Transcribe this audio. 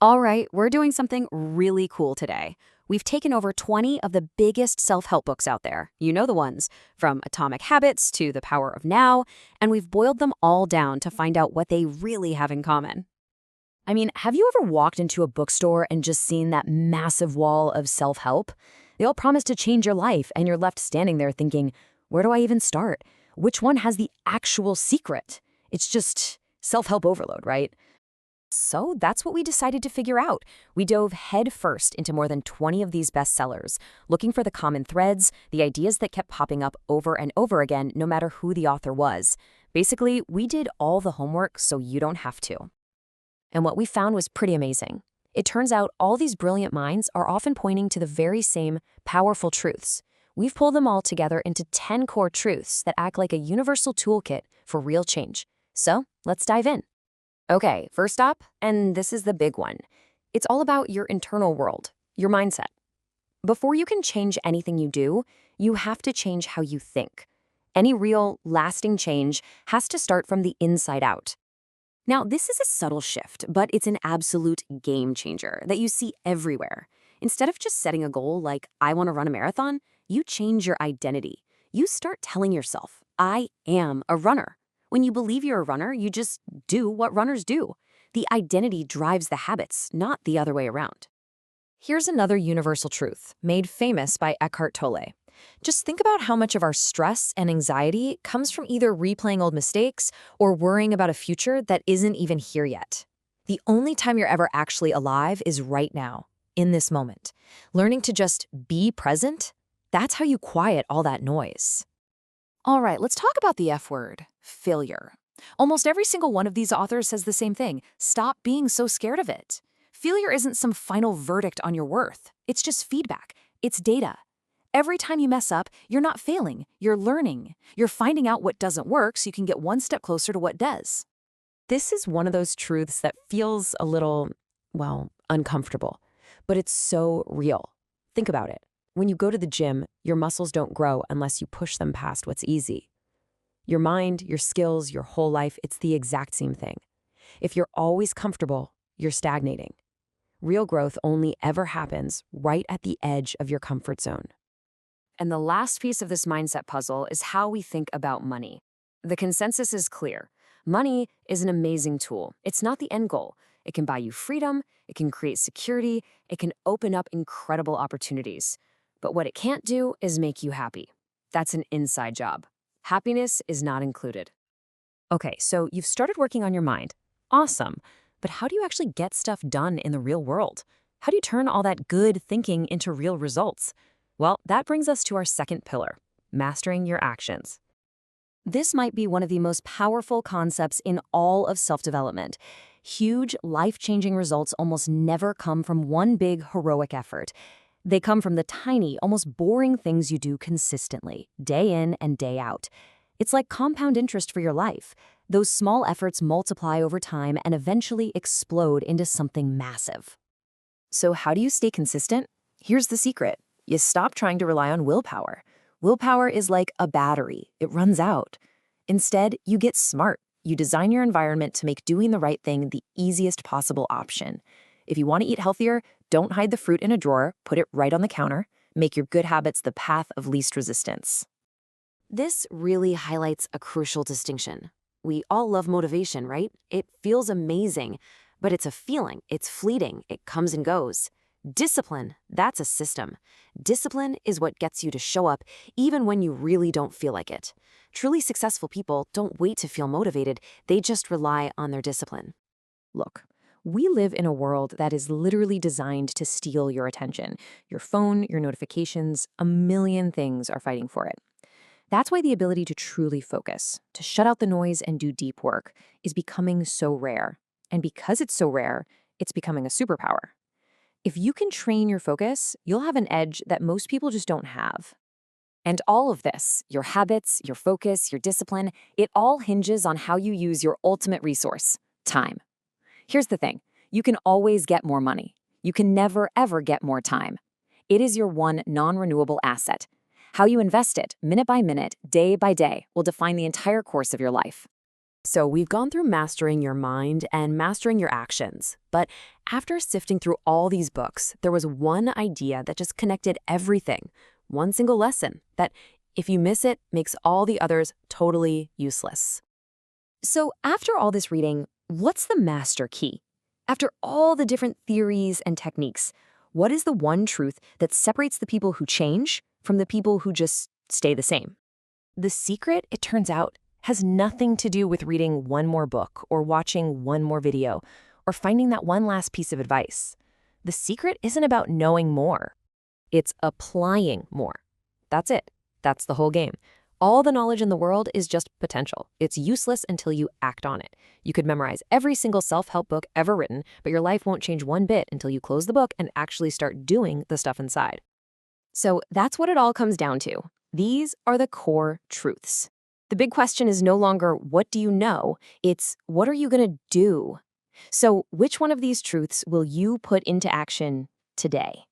All right, we're doing something really cool today. We've taken over 20 of the biggest self-help books out there. You know the ones, from Atomic Habits to The Power of Now, and we've boiled them all down to find out what they really have in common. I mean, have you ever walked into a bookstore and just seen that massive wall of self-help? They all promise to change your life, and you're left standing there thinking, where do I even start? Which one has the actual secret? It's just self-help overload, right? So that's what we decided to figure out. We dove headfirst into more than 20 of these bestsellers, looking for the common threads, the ideas that kept popping up over and over again, no matter who the author was. Basically, we did all the homework so you don't have to. And what we found was pretty amazing. It turns out all these brilliant minds are often pointing to the very same powerful truths. We've pulled them all together into 10 core truths that act like a universal toolkit for real change. So let's dive in. Okay, first up, and this is the big one. It's all about your internal world, your mindset. Before you can change anything you do, you have to change how you think. Any real, lasting change has to start from the inside out. Now, this is a subtle shift, but it's an absolute game changer that you see everywhere. Instead of just setting a goal like, I want to run a marathon, you change your identity. You start telling yourself, I am a runner. When you believe you're a runner, you just do what runners do. The identity drives the habits, not the other way around. Here's another universal truth, made famous by Eckhart Tolle. Just think about how much of our stress and anxiety comes from either replaying old mistakes or worrying about a future that isn't even here yet. The only time you're ever actually alive is right now, in this moment. Learning to just be present, that's how you quiet all that noise. All right, let's talk about the F word, failure. Almost every single one of these authors says the same thing. Stop being so scared of it. Failure isn't some final verdict on your worth. It's just feedback. It's data. Every time you mess up, you're not failing. You're learning. You're finding out what doesn't work so you can get one step closer to what does. This is one of those truths that feels a little, well, uncomfortable, but it's so real. Think about it. When you go to the gym, your muscles don't grow unless you push them past what's easy. Your mind, your skills, your whole life, it's the exact same thing. If you're always comfortable, you're stagnating. Real growth only ever happens right at the edge of your comfort zone. And the last piece of this mindset puzzle is how we think about money. The consensus is clear. Money is an amazing tool. It's not the end goal. It can buy you freedom, it can create security, it can open up incredible opportunities. But what it can't do is make you happy. That's an inside job. Happiness is not included. Okay, so you've started working on your mind. Awesome. But how do you actually get stuff done in the real world? How do you turn all that good thinking into real results? Well, that brings us to our second pillar, mastering your actions. This might be one of the most powerful concepts in all of self-development. Huge, life-changing results almost never come from one big, heroic effort. They come from the tiny, almost boring things you do consistently, day in and day out. It's like compound interest for your life. Those small efforts multiply over time and eventually explode into something massive. So how do you stay consistent? Here's the secret. You stop trying to rely on willpower. Willpower is like a battery. It runs out. Instead, you get smart. You design your environment to make doing the right thing the easiest possible option. If you want to eat healthier, don't hide the fruit in a drawer, put it right on the counter. Make your good habits the path of least resistance. This really highlights a crucial distinction. We all love motivation, right? It feels amazing, but it's a feeling. It's fleeting. It comes and goes. Discipline, that's a system. Discipline is what gets you to show up even when you really don't feel like it. Truly successful people don't wait to feel motivated. They just rely on their discipline. Look. We live in a world that is literally designed to steal your attention. Your phone, your notifications, a million things are fighting for it. That's why the ability to truly focus, to shut out the noise and do deep work, is becoming so rare. And because it's so rare, it's becoming a superpower. If you can train your focus, you'll have an edge that most people just don't have. And all of this, your habits, your focus, your discipline, it all hinges on how you use your ultimate resource, time. Here's the thing, you can always get more money. You can never, ever get more time. It is your one non-renewable asset. How you invest it, minute by minute, day by day, will define the entire course of your life. So we've gone through mastering your mind and mastering your actions. But after sifting through all these books, there was one idea that just connected everything. One single lesson that, if you miss it, makes all the others totally useless. So after all this reading, what's the master key? After all the different theories and techniques, what is the one truth that separates the people who change from the people who just stay the same? The secret, it turns out, has nothing to do with reading one more book or watching one more video or finding that one last piece of advice. The secret isn't about knowing more. It's applying more. That's it. That's the whole game. All the knowledge in the world is just potential. It's useless until you act on it. You could memorize every single self-help book ever written, but your life won't change one bit until you close the book and actually start doing the stuff inside. So that's what it all comes down to. These are the core truths. The big question is no longer what do you know, it's what are you going to do? So which one of these truths will you put into action today?